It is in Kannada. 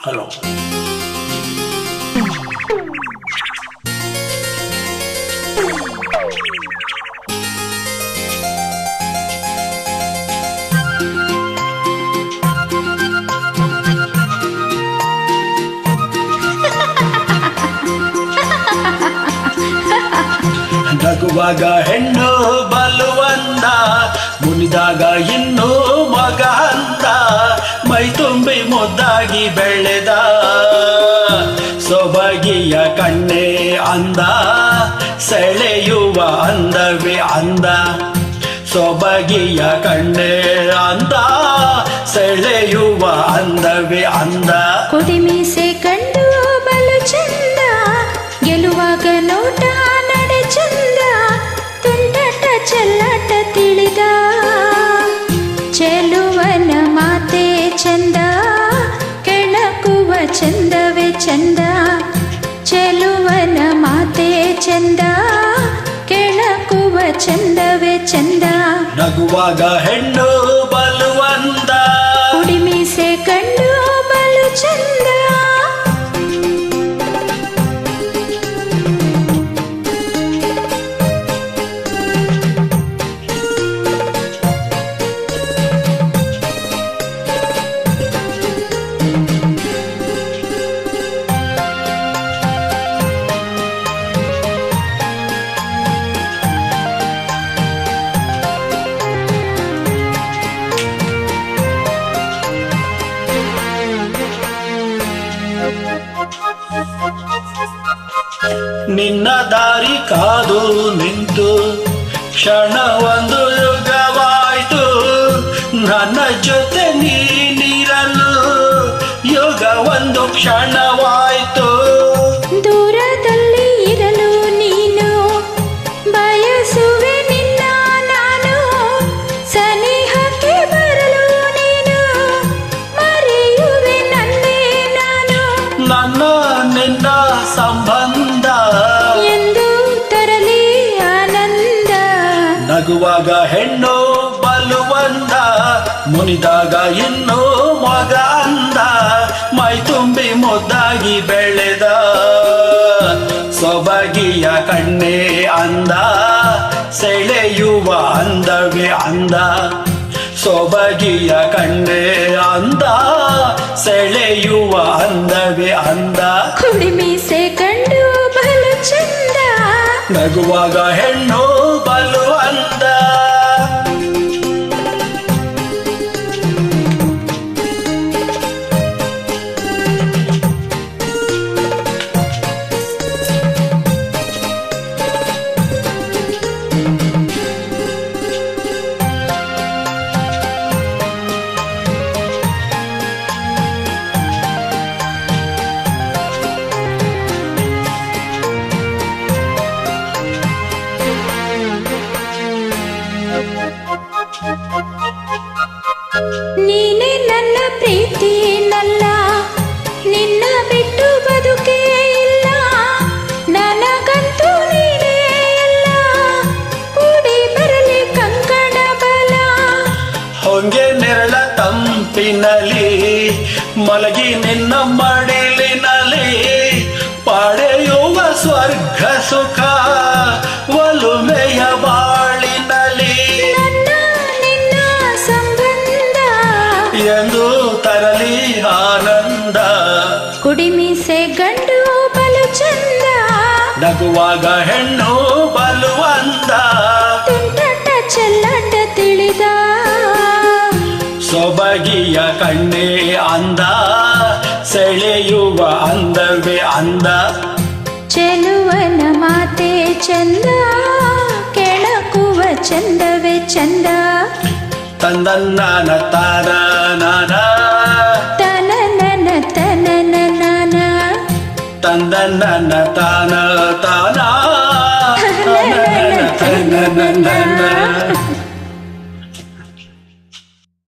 ಹಲೋ. ನಗುವಾಗ ಹೆಣ್ಣು ಬಲುವಂದ, ಮುನಿದಾಗ ಇನ್ನೂ ಮಗ ಅಂದ, ಮೈ ತುಂಬಿ ಮುದ್ದಾಗಿ ಬೆಳೆದ ಸೊಬಗಿಯ ಕಣ್ಣೆ ಅಂದ, ಸೆಳೆಯುವ ಅಂದವೇ ಅಂದ. ಸೊಬಗಿಯ ಕಣ್ಣೆ ಅಂದ, ಸೆಳೆಯುವ ಅಂದವೇ ಅಂದ. ಕುಡಿಮೀಸೆ ಕಂಡು ಬಲು ಚಂದ, ಗೆಲುವಾಗ ನೋಟ ನಡೆ ಚಂದ, ತುಂಟಾಟ ಚೆಲ್ಲಾಟ ತಿಳಿದ, ಚೆಲುವನ ಮಾತೆ ಚಂದ, ಕೆಣಕುವ ಚಂದವೇ ಚಂದ. ಚೆಲುವನ ಮಾತೆ ಚಂದ, ಕೆಣಕುವ ಚಂದವೇ ಚಂದ. ನಗುವಾಗ ಹೆಣ್ಣು ಬಲುವಂದ, ಕುಡಿಮೀಸೆ ಕಂಡು ಬಲು ಚಂದ. ನಿನ್ನ ದಾರಿ ಕಾದು ನಿಂತು ಕ್ಷಣ ಒಂದು ಯುಗವಾಯ್ತು, ನನ್ನ ಜೊತೆ ನೀನಿರಲು ಯುಗ ಒಂದು ಕ್ಷಣವಾಯ್ತು. ದೂರದಲ್ಲಿ ಇರಲು ನೀನು ಬಯಸುವೆ ನಿನ್ನ ನಾನು, ಸನಿಹಕ್ಕೆ ಬರಲು ನೀನು ಮರೆಯುವೆ ನನ್ನೇ ನಾನು. ನನ್ನ ನಿನ್ನ ಸಂಬಂಧ ಎಂದು ತರಲಿ ಆನಂದ. ನಗುವಾಗ ಹೆಣ್ಣು ಬಲುವಂದ, ಮುನಿದಾಗ ಇನ್ನೂ ಮಗ ಅಂದ, ಮೈ ತುಂಬಿ ಮುದ್ದಾಗಿ ಬೆಳೆದ ಸೊಬಗಿಯ ಕಣ್ಣೆ ಅಂದ, ಸೆಳೆಯುವ ಅಂದವೇ ಅಂದ. ಸೊಬಗಿಯ ಕಣ್ಣೆ ಅಂದ, ಸೆಳೆಯುವ ಅಂದವೇ ಅಂದ. ಕುಡಿಮೀಸೆ ಕಂಡು ಬಲು ಚಂದ, ನಗುವಾಗ ಹೆಣ್ಣು ಬಲು ಅಂದ. ನೀನೇ ನನ್ನ ಪ್ರೀತಿ ನಲ್ಲ, ನಿನ್ನ ಬಿಟ್ಟು ಬದುಕೇ ಇಲ್ಲ, ನನಗಂತೂ ನೀನೇ ಎಲ್ಲ, ಕೂಡಿ ಬರಲಿ ಕಂಕಣ ಬಲ. ಹೊಂಗೆ ನೆರಳ ತಂಪಿನಲಿ ಮಲಗಿ ನಿನ್ನ ಮಡಿಲಿನಲಿ, ಪಡೆಯುವ ಸ್ವರ್ಗ ಸುಖ ಒಲುಮೆಯ ಬಾಳಿನಲಿ. ನನ್ನ ನಿನ್ನ ಸಂಬಂಧ ಎಂದು ತರಲಿ ಆನಂದ. ಕುಡಿಮೀಸೆ ಗಂಡು ಬಲು ಚಂದ, ನಗುವಾಗ ಹೆಣ್ಣು ಬಲುವಂದ, ತುಂಟಾಟ ಚೆಲ್ಲಾಟ ತಿಳಿದ, ಸೊಬಗಿಯ ಕಣ್ಣೆ ಅಂದ, ಸೆಳೆಯುವ ಅಂದವೇ ಅಂದ. ಚೆಲುವನ ಮಾತೆ ಚಂದ, ಕೆಣಕುವ ಚಂದವೇ ಚಂದ. ತಂದನ್ನ ತಾನ ನಾನ, ತನನನ ತನನನ, ತಂದನ್ನ ತಾನ ತಾನ, ತನನನ ತನನನ.